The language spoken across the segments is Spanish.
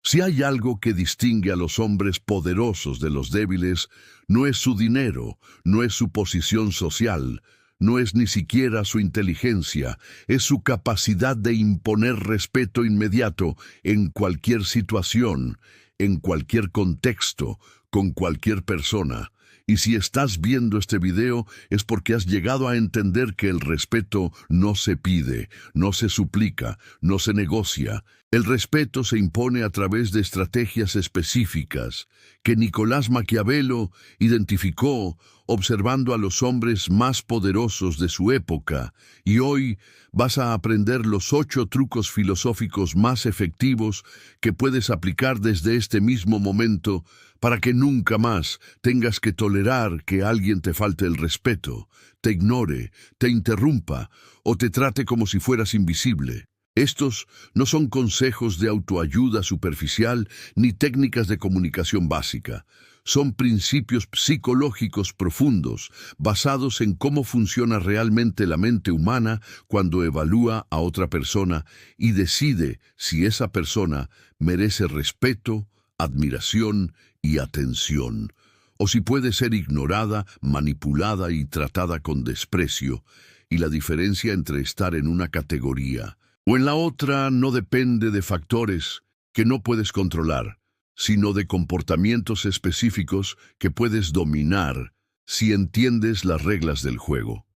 Si hay algo que distingue a los hombres poderosos de los débiles, no es su dinero, no es su posición social, no es ni siquiera su inteligencia, es su capacidad de imponer respeto inmediato en cualquier situación, en cualquier contexto, con cualquier persona. Y si estás viendo este video es porque has llegado a entender que el respeto no se pide, no se suplica, no se negocia. El respeto se impone a través de estrategias específicas que Nicolás Maquiavelo identificó observando a los hombres más poderosos de su época, y hoy vas a aprender los 8 trucos filosóficos más efectivos que puedes aplicar desde este mismo momento para que nunca más tengas que tolerar que alguien te falte el respeto, te ignore, te interrumpa o te trate como si fueras invisible. Estos no son consejos de autoayuda superficial ni técnicas de comunicación básica. Son principios psicológicos profundos, basados en cómo funciona realmente la mente humana cuando evalúa a otra persona y decide si esa persona merece respeto, admiración y atención, o si puede ser ignorada, manipulada y tratada con desprecio. Y la diferencia entre estar en una categoría o en la otra no depende de factores que no puedes controlar, sino de comportamientos específicos que puedes dominar si entiendes las reglas del juego.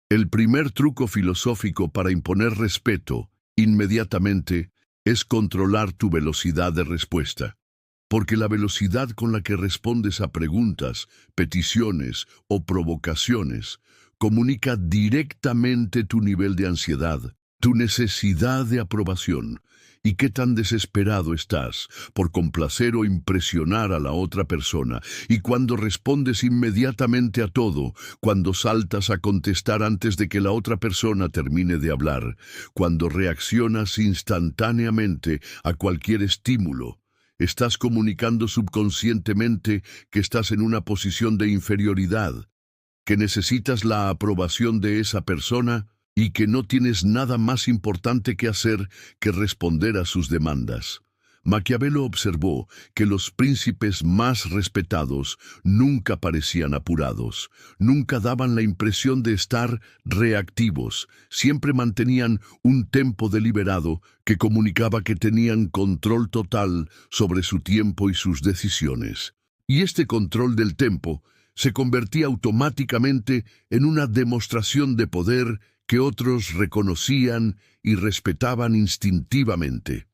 El primer truco filosófico para imponer respeto inmediatamente es controlar tu velocidad de respuesta, porque la velocidad con la que respondes a preguntas, peticiones o provocaciones comunica directamente tu nivel de ansiedad, tu necesidad de aprobación y qué tan desesperado estás por complacer o impresionar a la otra persona. Y cuando respondes inmediatamente a todo, cuando saltas a contestar antes de que la otra persona termine de hablar, cuando reaccionas instantáneamente a cualquier estímulo, estás comunicando subconscientemente que estás en una posición de inferioridad, que necesitas la aprobación de esa persona y que no tienes nada más importante que hacer que responder a sus demandas. Maquiavelo observó que los príncipes más respetados nunca parecían apurados, nunca daban la impresión de estar reactivos, siempre mantenían un tempo deliberado que comunicaba que tenían control total sobre su tiempo y sus decisiones. Y este control del tempo se convertía automáticamente en una demostración de poder que otros reconocían y respetaban instintivamente.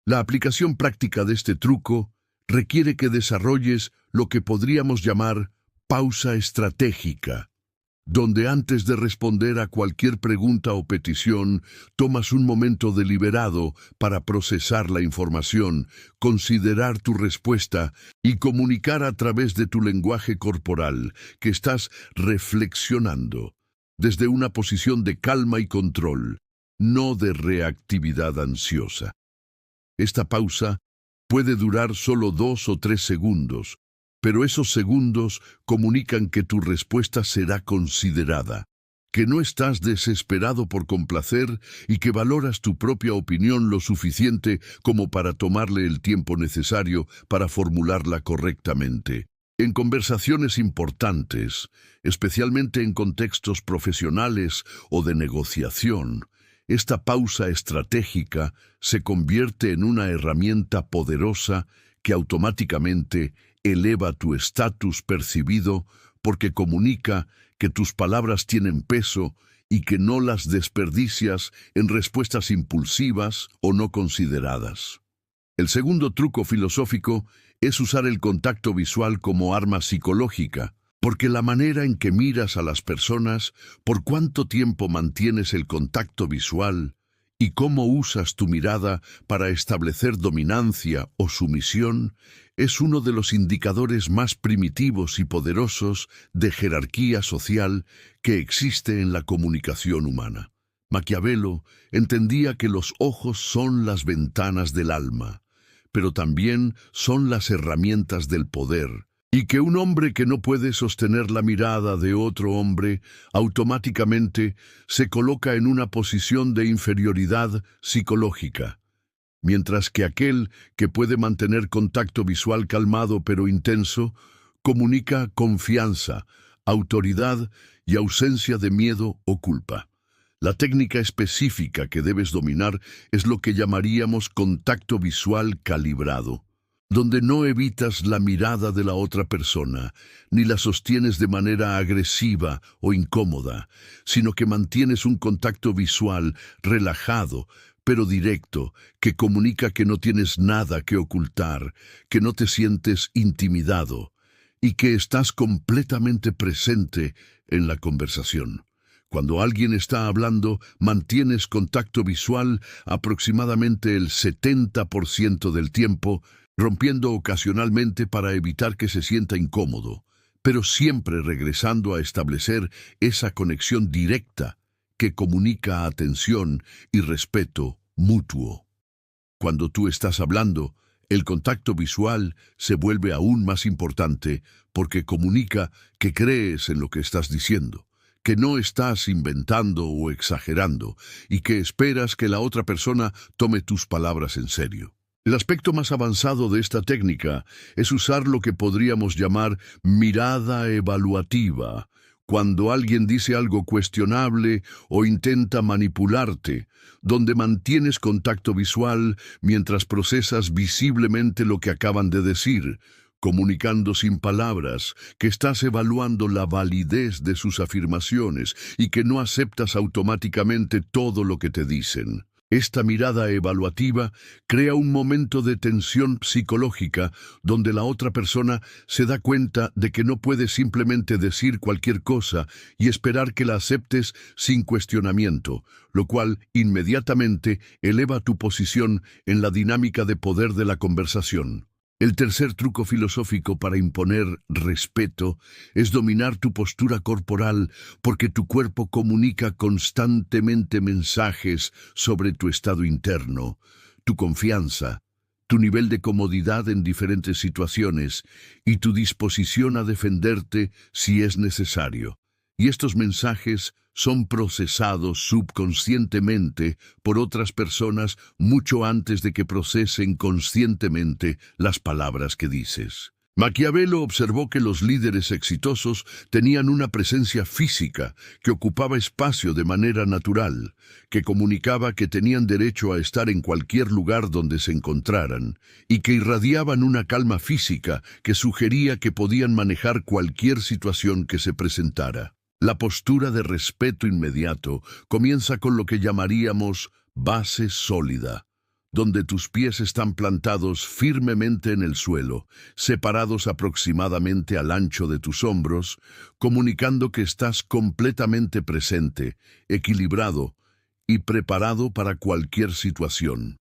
La aplicación práctica de este truco requiere que desarrolles lo que podríamos llamar pausa estratégica, donde antes de responder a cualquier pregunta o petición, tomas un momento deliberado para procesar la información, considerar tu respuesta y comunicar a través de tu lenguaje corporal que estás reflexionando desde una posición de calma y control, no de reactividad ansiosa. Esta pausa puede durar solo 2 o 3 segundos, pero esos segundos comunican que tu respuesta será considerada, que no estás desesperado por complacer y que valoras tu propia opinión lo suficiente como para tomarle el tiempo necesario para formularla correctamente. En conversaciones importantes, especialmente en contextos profesionales o de negociación, esta pausa estratégica se convierte en una herramienta poderosa que automáticamente eleva tu estatus percibido porque comunica que tus palabras tienen peso y que no las desperdicias en respuestas impulsivas o no consideradas. El segundo truco filosófico es usar el contacto visual como arma psicológica, porque la manera en que miras a las personas, por cuánto tiempo mantienes el contacto visual y cómo usas tu mirada para establecer dominancia o sumisión, es uno de los indicadores más primitivos y poderosos de jerarquía social que existe en la comunicación humana. Maquiavelo entendía que los ojos son las ventanas del alma, pero también son las herramientas del poder, y que un hombre que no puede sostener la mirada de otro hombre automáticamente se coloca en una posición de inferioridad psicológica. mientras que aquel que puede mantener contacto visual calmado pero intenso comunica confianza, autoridad y ausencia de miedo o culpa. La técnica específica que debes dominar es lo que llamaríamos contacto visual calibrado, donde no evitas la mirada de la otra persona, ni la sostienes de manera agresiva o incómoda, sino que mantienes un contacto visual relajado, pero directo, que comunica que no tienes nada que ocultar, que no te sientes intimidado y que estás completamente presente en la conversación. Cuando alguien está hablando, mantienes contacto visual aproximadamente el 70% del tiempo, rompiendo ocasionalmente para evitar que se sienta incómodo, pero siempre regresando a establecer esa conexión directa que comunica atención y respeto mutuo. Cuando tú estás hablando, el contacto visual se vuelve aún más importante porque comunica que crees en lo que estás diciendo, que no estás inventando o exagerando y que esperas que la otra persona tome tus palabras en serio. El aspecto más avanzado de esta técnica es usar lo que podríamos llamar mirada evaluativa, cuando alguien dice algo cuestionable o intenta manipularte, donde mantienes contacto visual mientras procesas visiblemente lo que acaban de decir, comunicando sin palabras, que estás evaluando la validez de sus afirmaciones y que no aceptas automáticamente todo lo que te dicen. Esta mirada evaluativa crea un momento de tensión psicológica donde la otra persona se da cuenta de que no puede simplemente decir cualquier cosa y esperar que la aceptes sin cuestionamiento, lo cual inmediatamente eleva tu posición en la dinámica de poder de la conversación. El tercer truco filosófico para imponer respeto es dominar tu postura corporal, porque tu cuerpo comunica constantemente mensajes sobre tu estado interno, tu confianza, tu nivel de comodidad en diferentes situaciones y tu disposición a defenderte si es necesario. Y estos mensajes son procesados subconscientemente por otras personas mucho antes de que procesen conscientemente las palabras que dices. Maquiavelo observó que los líderes exitosos tenían una presencia física que ocupaba espacio de manera natural, que comunicaba que tenían derecho a estar en cualquier lugar donde se encontraran, y que irradiaban una calma física que sugería que podían manejar cualquier situación que se presentara. La postura de respeto inmediato comienza con lo que llamaríamos base sólida, donde tus pies están plantados firmemente en el suelo, separados aproximadamente al ancho de tus hombros, comunicando que estás completamente presente, equilibrado y preparado para cualquier situación.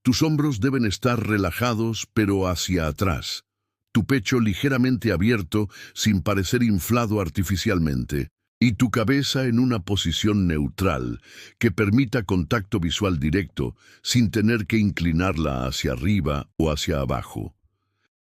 Tus hombros deben estar relajados pero hacia atrás, tu pecho ligeramente abierto sin parecer inflado artificialmente, y tu cabeza en una posición neutral que permita contacto visual directo sin tener que inclinarla hacia arriba o hacia abajo.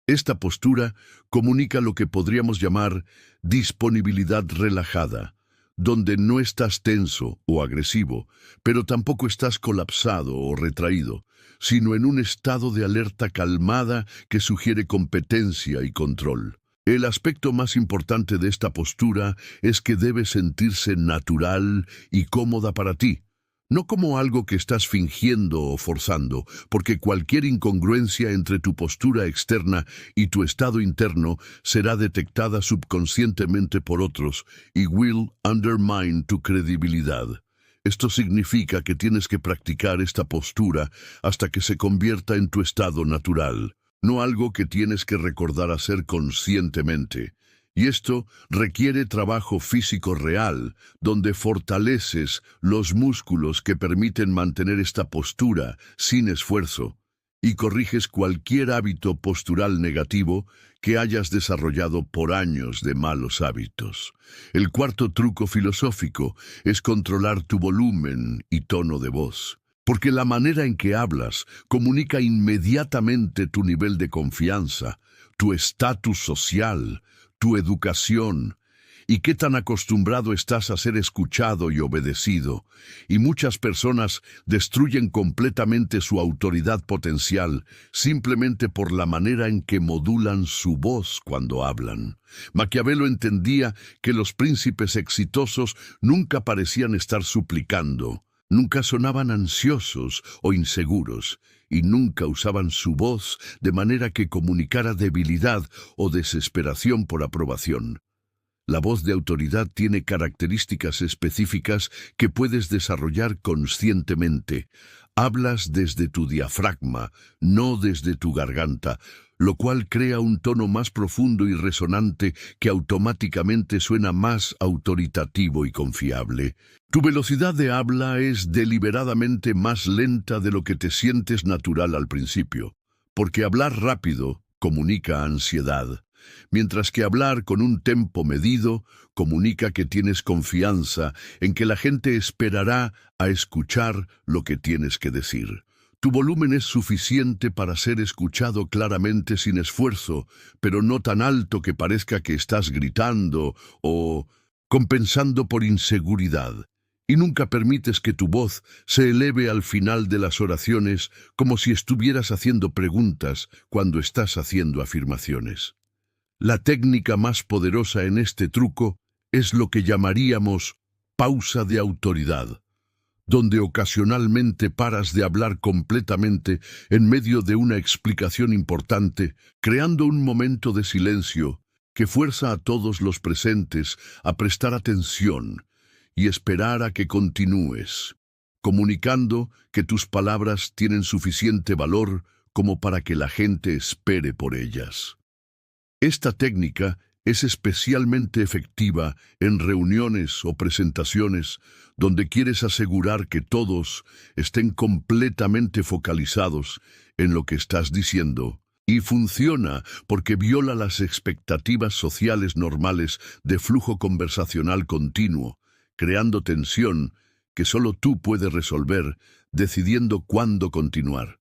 Esta postura comunica lo que podríamos llamar disponibilidad relajada, donde no estás tenso o agresivo, pero tampoco estás colapsado o retraído, sino en un estado de alerta calmada que sugiere competencia y control. El aspecto más importante de esta postura es que debe sentirse natural y cómoda para ti, no como algo que estás fingiendo o forzando, porque cualquier incongruencia entre tu postura externa y tu estado interno será detectada subconscientemente por otros y will undermine tu credibilidad. Esto significa que tienes que practicar esta postura hasta que se convierta en tu estado natural, no algo que tienes que recordar hacer conscientemente. Y esto requiere trabajo físico real, donde fortaleces los músculos que permiten mantener esta postura sin esfuerzo, y corriges cualquier hábito postural negativo que hayas desarrollado por años de malos hábitos. El cuarto truco filosófico es controlar tu volumen y tono de voz, porque la manera en que hablas comunica inmediatamente tu nivel de confianza, tu estatus social, tu educación y qué tan acostumbrado estás a ser escuchado y obedecido. Y muchas personas destruyen completamente su autoridad potencial simplemente por la manera en que modulan su voz cuando hablan. Maquiavelo entendía que los príncipes exitosos nunca parecían estar suplicando, nunca sonaban ansiosos o inseguros, y nunca usaban su voz de manera que comunicara debilidad o desesperación por aprobación. La voz de autoridad tiene características específicas que puedes desarrollar conscientemente. Hablas desde tu diafragma, no desde tu garganta, lo cual crea un tono más profundo y resonante que automáticamente suena más autoritativo y confiable. Tu velocidad de habla es deliberadamente más lenta de lo que te sientes natural al principio, porque hablar rápido comunica ansiedad, mientras que hablar con un tempo medido comunica que tienes confianza en que la gente esperará a escuchar lo que tienes que decir. Tu volumen es suficiente para ser escuchado claramente sin esfuerzo, pero no tan alto que parezca que estás gritando o compensando por inseguridad. Y nunca permites que tu voz se eleve al final de las oraciones como si estuvieras haciendo preguntas cuando estás haciendo afirmaciones. La técnica más poderosa en este truco es lo que llamaríamos pausa de autoridad, donde ocasionalmente paras de hablar completamente en medio de una explicación importante, creando un momento de silencio que fuerza a todos los presentes a prestar atención y esperar a que continúes, comunicando que tus palabras tienen suficiente valor como para que la gente espere por ellas. Esta técnica es especialmente efectiva en reuniones o presentaciones donde quieres asegurar que todos estén completamente focalizados en lo que estás diciendo, y funciona porque viola las expectativas sociales normales de flujo conversacional continuo, creando tensión que solo tú puedes resolver decidiendo cuándo continuar.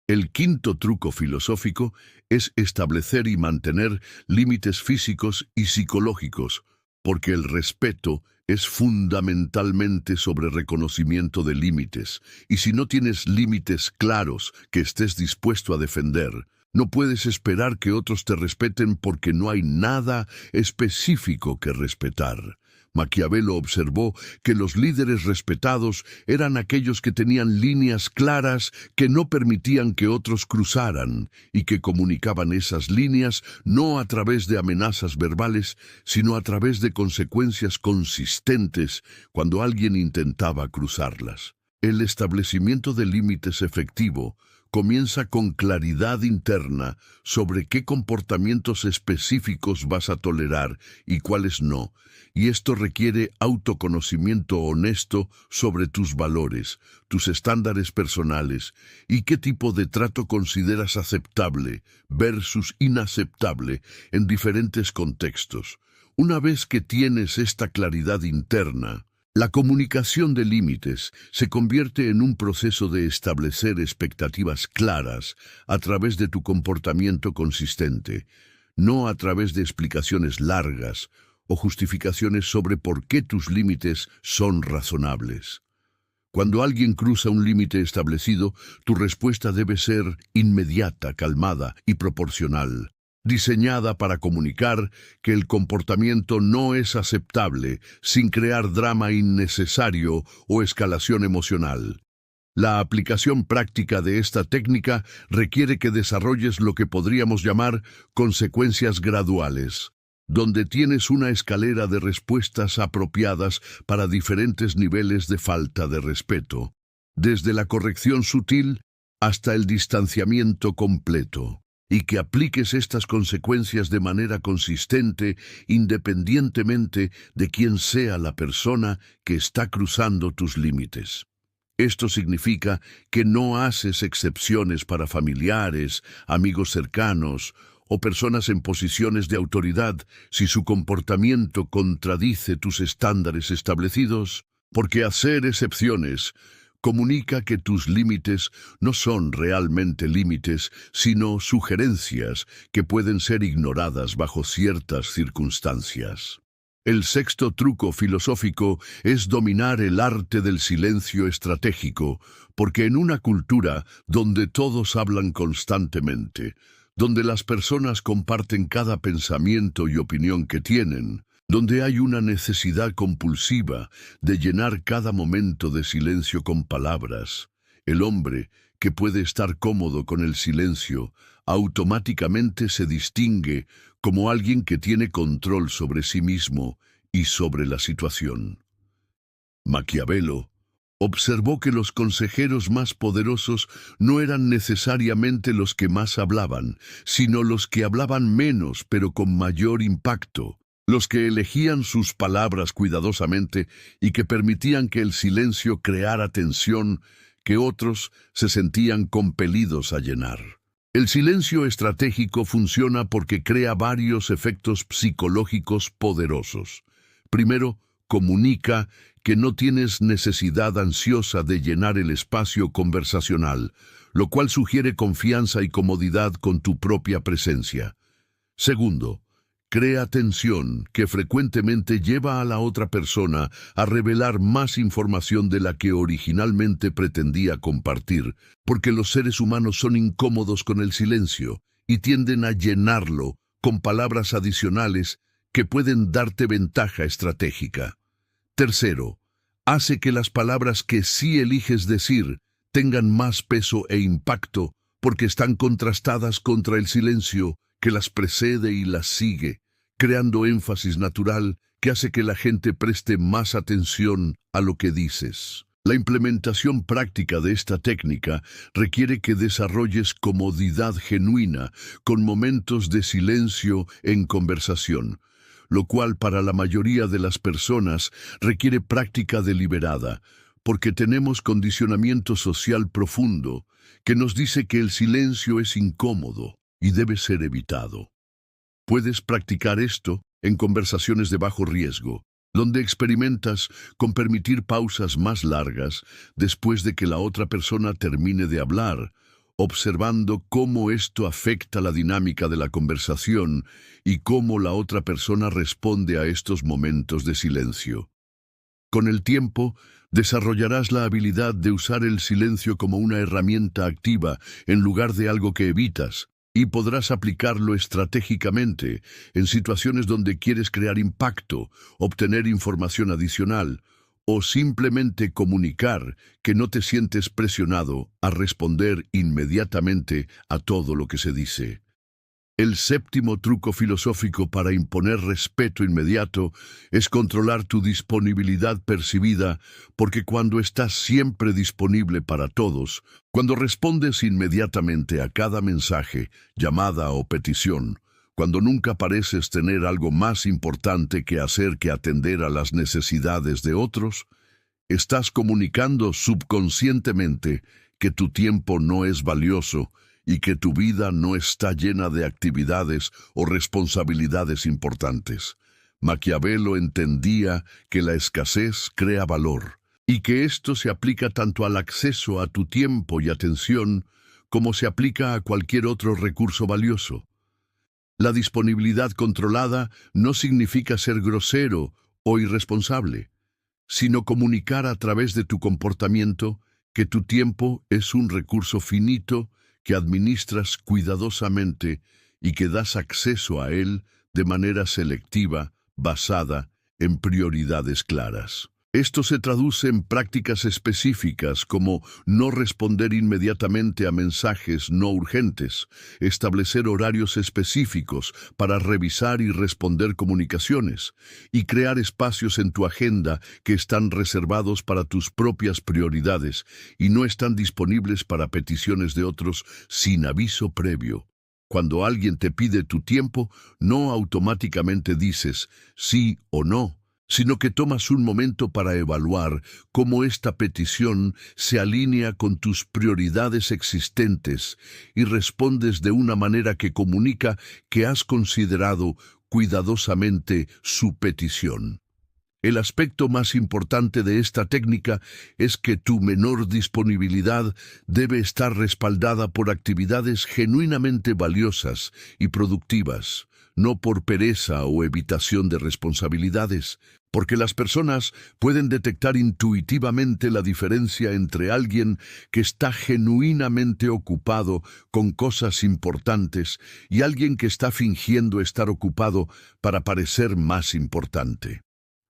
El quinto truco filosófico es establecer y mantener límites físicos y psicológicos, porque el respeto es fundamentalmente sobre reconocimiento de límites, y si no tienes límites claros que estés dispuesto a defender, no puedes esperar que otros te respeten porque no hay nada específico que respetar. Maquiavelo observó que los líderes respetados eran aquellos que tenían líneas claras que no permitían que otros cruzaran y que comunicaban esas líneas no a través de amenazas verbales, sino a través de consecuencias consistentes cuando alguien intentaba cruzarlas. El establecimiento de límites efectivo comienza con claridad interna sobre qué comportamientos específicos vas a tolerar y cuáles no, y esto requiere autoconocimiento honesto sobre tus valores, tus estándares personales y qué tipo de trato consideras aceptable versus inaceptable en diferentes contextos. Una vez que tienes esta claridad interna, la comunicación de límites se convierte en un proceso de establecer expectativas claras a través de tu comportamiento consistente, no a través de explicaciones largas o justificaciones sobre por qué tus límites son razonables. Cuando alguien cruza un límite establecido, tu respuesta debe ser inmediata, calmada y proporcional, diseñada para comunicar que el comportamiento no es aceptable sin crear drama innecesario o escalación emocional. La aplicación práctica de esta técnica requiere que desarrolles lo que podríamos llamar consecuencias graduales, donde tienes una escalera de respuestas apropiadas para diferentes niveles de falta de respeto, desde la corrección sutil hasta el distanciamiento completo, y que apliques estas consecuencias de manera consistente independientemente de quién sea la persona que está cruzando tus límites. Esto significa que no haces excepciones para familiares, amigos cercanos o personas en posiciones de autoridad si su comportamiento contradice tus estándares establecidos, porque hacer excepciones comunica que tus límites no son realmente límites, sino sugerencias que pueden ser ignoradas bajo ciertas circunstancias. El sexto truco filosófico es dominar el arte del silencio estratégico, porque en una cultura donde todos hablan constantemente, donde las personas comparten cada pensamiento y opinión que tienen, donde hay una necesidad compulsiva de llenar cada momento de silencio con palabras, el hombre, que puede estar cómodo con el silencio, automáticamente se distingue como alguien que tiene control sobre sí mismo y sobre la situación. Maquiavelo observó que los consejeros más poderosos no eran necesariamente los que más hablaban, sino los que hablaban menos pero con mayor impacto, los que elegían sus palabras cuidadosamente y que permitían que el silencio creara tensión que otros se sentían compelidos a llenar. El silencio estratégico funciona porque crea varios efectos psicológicos poderosos. Primero, comunica que no tienes necesidad ansiosa de llenar el espacio conversacional, lo cual sugiere confianza y comodidad con tu propia presencia. Segundo, crea tensión que frecuentemente lleva a la otra persona a revelar más información de la que originalmente pretendía compartir, porque los seres humanos son incómodos con el silencio y tienden a llenarlo con palabras adicionales que pueden darte ventaja estratégica. Tercero, hace que las palabras que sí eliges decir tengan más peso e impacto porque están contrastadas contra el silencio que las precede y las sigue, creando énfasis natural que hace que la gente preste más atención a lo que dices. La implementación práctica de esta técnica requiere que desarrolles comodidad genuina con momentos de silencio en conversación, lo cual para la mayoría de las personas requiere práctica deliberada, porque tenemos condicionamiento social profundo que nos dice que el silencio es incómodo y debe ser evitado. Puedes practicar esto en conversaciones de bajo riesgo, donde experimentas con permitir pausas más largas después de que la otra persona termine de hablar, observando cómo esto afecta la dinámica de la conversación y cómo la otra persona responde a estos momentos de silencio. Con el tiempo, desarrollarás la habilidad de usar el silencio como una herramienta activa en lugar de algo que evitas, y podrás aplicarlo estratégicamente en situaciones donde quieres crear impacto, obtener información adicional o simplemente comunicar que no te sientes presionado a responder inmediatamente a todo lo que se dice. El séptimo truco filosófico para imponer respeto inmediato es controlar tu disponibilidad percibida, porque cuando estás siempre disponible para todos, cuando respondes inmediatamente a cada mensaje, llamada o petición, cuando nunca pareces tener algo más importante que hacer que atender a las necesidades de otros, estás comunicando subconscientemente que tu tiempo no es valioso y que tu vida no está llena de actividades o responsabilidades importantes. Maquiavelo entendía que la escasez crea valor, y que esto se aplica tanto al acceso a tu tiempo y atención como se aplica a cualquier otro recurso valioso. La disponibilidad controlada no significa ser grosero o irresponsable, sino comunicar a través de tu comportamiento que tu tiempo es un recurso finito que administras cuidadosamente y que das acceso a él de manera selectiva, basada en prioridades claras. Esto se traduce en prácticas específicas como no responder inmediatamente a mensajes no urgentes, establecer horarios específicos para revisar y responder comunicaciones, y crear espacios en tu agenda que están reservados para tus propias prioridades y no están disponibles para peticiones de otros sin aviso previo. Cuando alguien te pide tu tiempo, no automáticamente dices sí o no, sino que tomas un momento para evaluar cómo esta petición se alinea con tus prioridades existentes y respondes de una manera que comunica que has considerado cuidadosamente su petición. El aspecto más importante de esta técnica es que tu menor disponibilidad debe estar respaldada por actividades genuinamente valiosas y productivas, no por pereza o evitación de responsabilidades, porque las personas pueden detectar intuitivamente la diferencia entre alguien que está genuinamente ocupado con cosas importantes y alguien que está fingiendo estar ocupado para parecer más importante.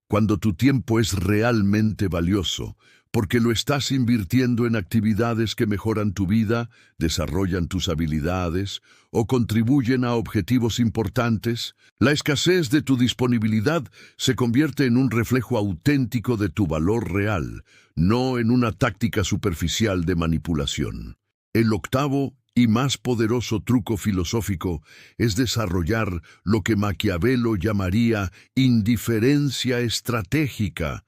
Cuando tu tiempo es realmente valioso, porque lo estás invirtiendo en actividades que mejoran tu vida, desarrollan tus habilidades o contribuyen a objetivos importantes, la escasez de tu disponibilidad se convierte en un reflejo auténtico de tu valor real, no en una táctica superficial de manipulación. El octavo y más poderoso truco filosófico es desarrollar lo que Maquiavelo llamaría indiferencia estratégica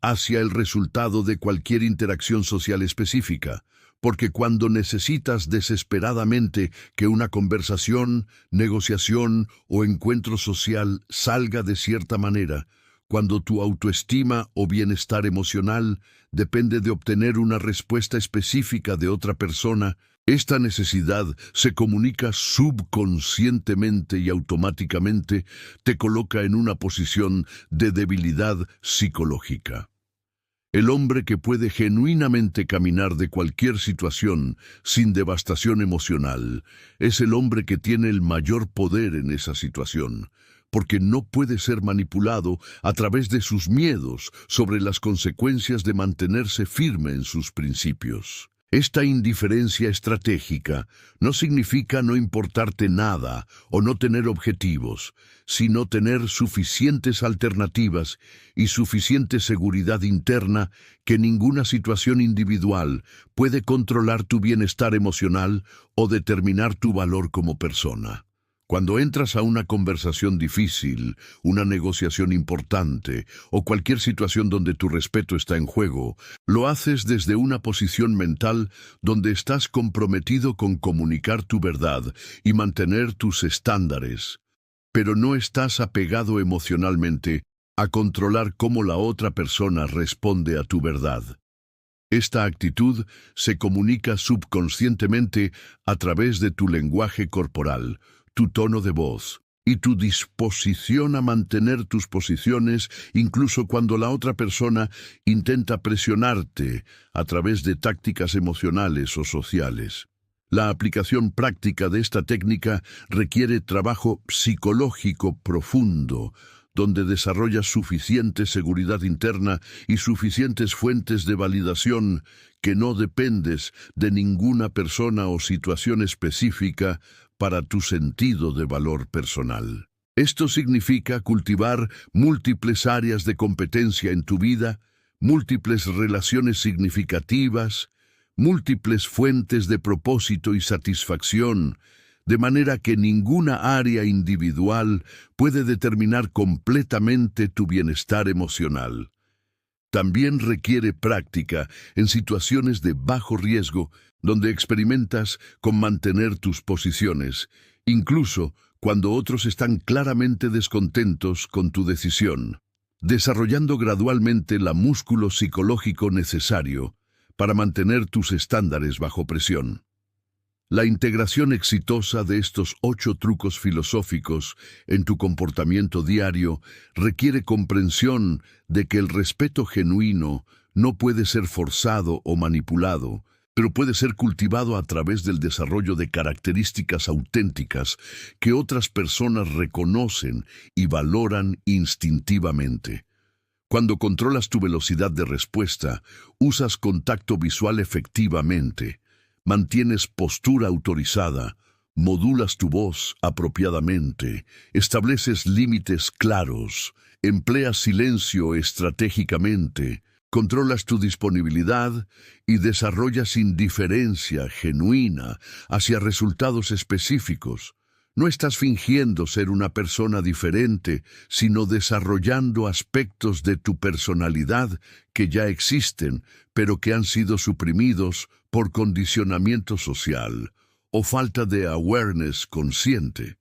hacia el resultado de cualquier interacción social específica, porque cuando necesitas desesperadamente que una conversación, negociación o encuentro social salga de cierta manera, cuando tu autoestima o bienestar emocional depende de obtener una respuesta específica de otra persona, esta necesidad se comunica subconscientemente y automáticamente te coloca en una posición de debilidad psicológica. El hombre que puede genuinamente caminar de cualquier situación sin devastación emocional es el hombre que tiene el mayor poder en esa situación, porque no puede ser manipulado a través de sus miedos sobre las consecuencias de mantenerse firme en sus principios. Esta indiferencia estratégica no significa no importarte nada o no tener objetivos, sino tener suficientes alternativas y suficiente seguridad interna que ninguna situación individual puede controlar tu bienestar emocional o determinar tu valor como persona. Cuando entras a una conversación difícil, una negociación importante o cualquier situación donde tu respeto está en juego, lo haces desde una posición mental donde estás comprometido con comunicar tu verdad y mantener tus estándares, pero no estás apegado emocionalmente a controlar cómo la otra persona responde a tu verdad. Esta actitud se comunica subconscientemente a través de tu lenguaje corporal, tu tono de voz y tu disposición a mantener tus posiciones incluso cuando la otra persona intenta presionarte a través de tácticas emocionales o sociales. La aplicación práctica de esta técnica requiere trabajo psicológico profundo, donde desarrollas suficiente seguridad interna y suficientes fuentes de validación que no dependes de ninguna persona o situación específica para tu sentido de valor personal. Esto significa cultivar múltiples áreas de competencia en tu vida, múltiples relaciones significativas, múltiples fuentes de propósito y satisfacción, de manera que ninguna área individual puede determinar completamente tu bienestar emocional. También requiere práctica en situaciones de bajo riesgo, donde experimentas con mantener tus posiciones, incluso cuando otros están claramente descontentos con tu decisión, desarrollando gradualmente la músculo psicológico necesario para mantener tus estándares bajo presión. La integración exitosa de estos 8 trucos filosóficos en tu comportamiento diario requiere comprensión de que el respeto genuino no puede ser forzado o manipulado, pero puede ser cultivado a través del desarrollo de características auténticas que otras personas reconocen y valoran instintivamente. Cuando controlas tu velocidad de respuesta, usas contacto visual efectivamente, mantienes postura autorizada, modulas tu voz apropiadamente, estableces límites claros, empleas silencio estratégicamente, controlas tu disponibilidad y desarrollas indiferencia genuina hacia resultados específicos. No estás fingiendo ser una persona diferente, sino desarrollando aspectos de tu personalidad que ya existen, pero que han sido suprimidos por condicionamiento social o falta de awareness consciente.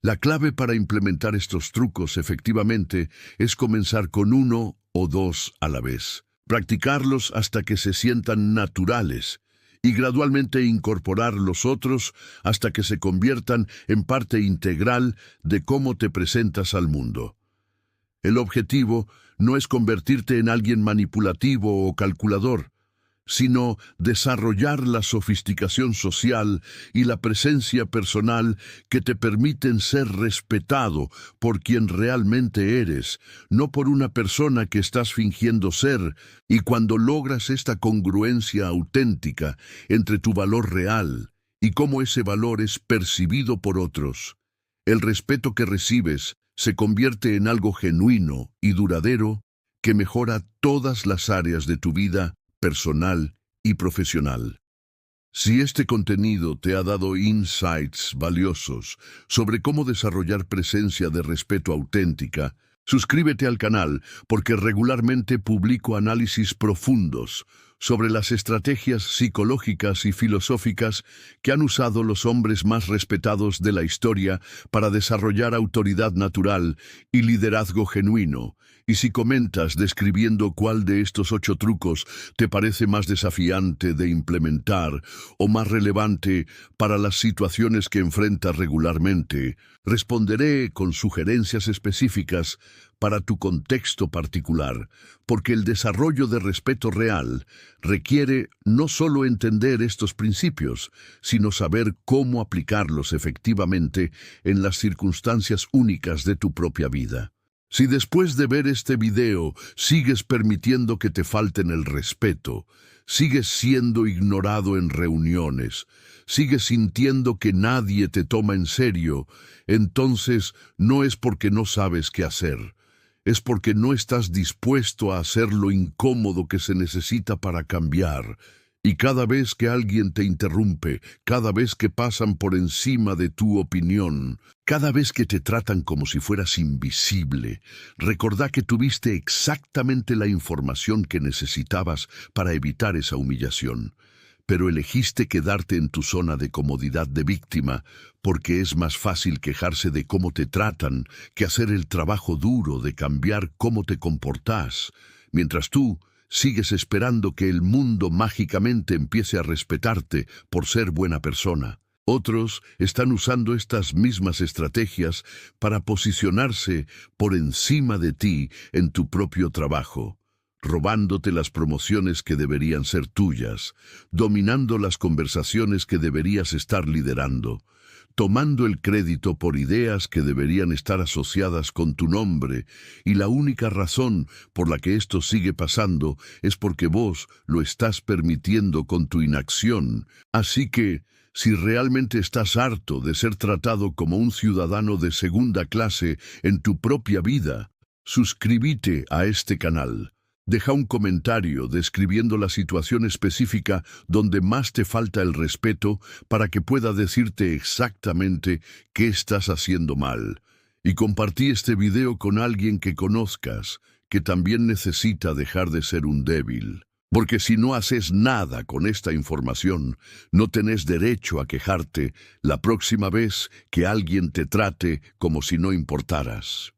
La clave para implementar estos trucos efectivamente es comenzar con 1 o 2 a la vez, practicarlos hasta que se sientan naturales y gradualmente incorporar los otros hasta que se conviertan en parte integral de cómo te presentas al mundo. El objetivo no es convertirte en alguien manipulativo o calculador, sino desarrollar la sofisticación social y la presencia personal que te permiten ser respetado por quien realmente eres, no por una persona que estás fingiendo ser, y cuando logras esta congruencia auténtica entre tu valor real y cómo ese valor es percibido por otros, el respeto que recibes se convierte en algo genuino y duradero que mejora todas las áreas de tu vida personal y profesional. Si este contenido te ha dado insights valiosos sobre cómo desarrollar presencia de respeto auténtica, suscríbete al canal porque regularmente publico análisis profundos sobre las estrategias psicológicas y filosóficas que han usado los hombres más respetados de la historia para desarrollar autoridad natural y liderazgo genuino. Y si comentas describiendo cuál de estos 8 trucos te parece más desafiante de implementar o más relevante para las situaciones que enfrentas regularmente, responderé con sugerencias específicas para tu contexto particular, porque el desarrollo de respeto real requiere no solo entender estos principios, sino saber cómo aplicarlos efectivamente en las circunstancias únicas de tu propia vida. Si después de ver este video sigues permitiendo que te falten el respeto, sigues siendo ignorado en reuniones, sigues sintiendo que nadie te toma en serio, entonces no es porque no sabes qué hacer. Es porque no estás dispuesto a hacer lo incómodo que se necesita para cambiar. Y cada vez que alguien te interrumpe, cada vez que pasan por encima de tu opinión, cada vez que te tratan como si fueras invisible, recordá que tuviste exactamente la información que necesitabas para evitar esa humillación. Pero elegiste quedarte en tu zona de comodidad de víctima porque es más fácil quejarse de cómo te tratan que hacer el trabajo duro de cambiar cómo te comportás, mientras tú sigues esperando que el mundo mágicamente empiece a respetarte por ser buena persona. Otros están usando estas mismas estrategias para posicionarse por encima de ti en tu propio trabajo, robándote las promociones que deberían ser tuyas, dominando las conversaciones que deberías estar liderando, tomando el crédito por ideas que deberían estar asociadas con tu nombre, y la única razón por la que esto sigue pasando es porque vos lo estás permitiendo con tu inacción. Así que, si realmente estás harto de ser tratado como un ciudadano de segunda clase en tu propia vida, suscríbete a este canal. Deja un comentario describiendo la situación específica donde más te falta el respeto para que pueda decirte exactamente qué estás haciendo mal. Y compartí este video con alguien que conozcas, que también necesita dejar de ser un débil. Porque si no haces nada con esta información, no tenés derecho a quejarte la próxima vez que alguien te trate como si no importaras.